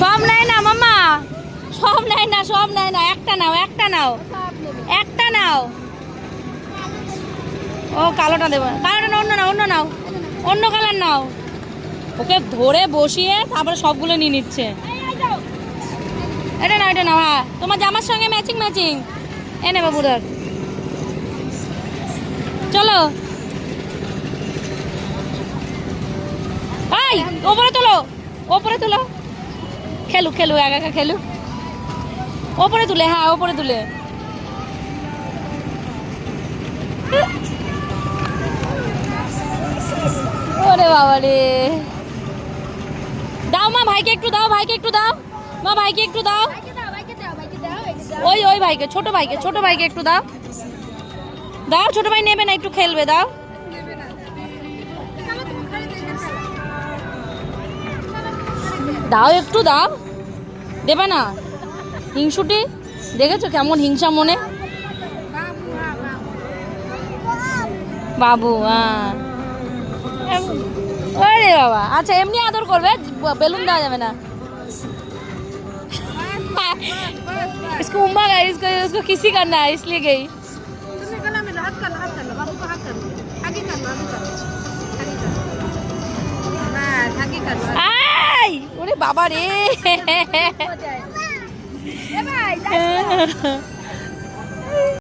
সব নেয় না মাম্মা, সব নেয় না, সব নেয় না, একটা নাও, একটা নাও, একটা নাও। ও কালোটা দেবো, কালোটা না, অন্য নাও, অন্য নাও, অন্য কালার নাও। ওকে ধরে বসিয়ে তারপরে সবগুলো নিয়ে নিচ্ছে। এটা নাও, এটা নাও। হ্যাঁ, তোমার জামার সঙ্গে ম্যাচিং ম্যাচিং। এনে বাবু ধর, চলো। এই ওপরে তোলো, ওপরে তোলো, খেলু খেলু, একা একা খেলু। ওপরে তুলে, হ্যাঁ ওপরে তুলে। ওরে বাবা রে, দাও মা ভাইকে একটু দাও, ভাইকে একটু দাও মা, ভাইকে একটু দাও। ওই ওই ভাইকে, ছোট ভাইকে, ছোট ভাইকে একটু দাও, দাও। ছোট ভাই নেবে না, একটু খেলবে, দাও। দাও একটু দাও, দেবে না? হিংসুটি দেখেছো কেমন হিংসা মনে। বাবু, হ্যাঁ। ওরে বাবা, আচ্ছা এমনি আদর করবে, বেলুন দেওয়া যাবে না। इसको उम्मा गई, इसको किसी करना है इसलिए गई। ওরে বাবা রে।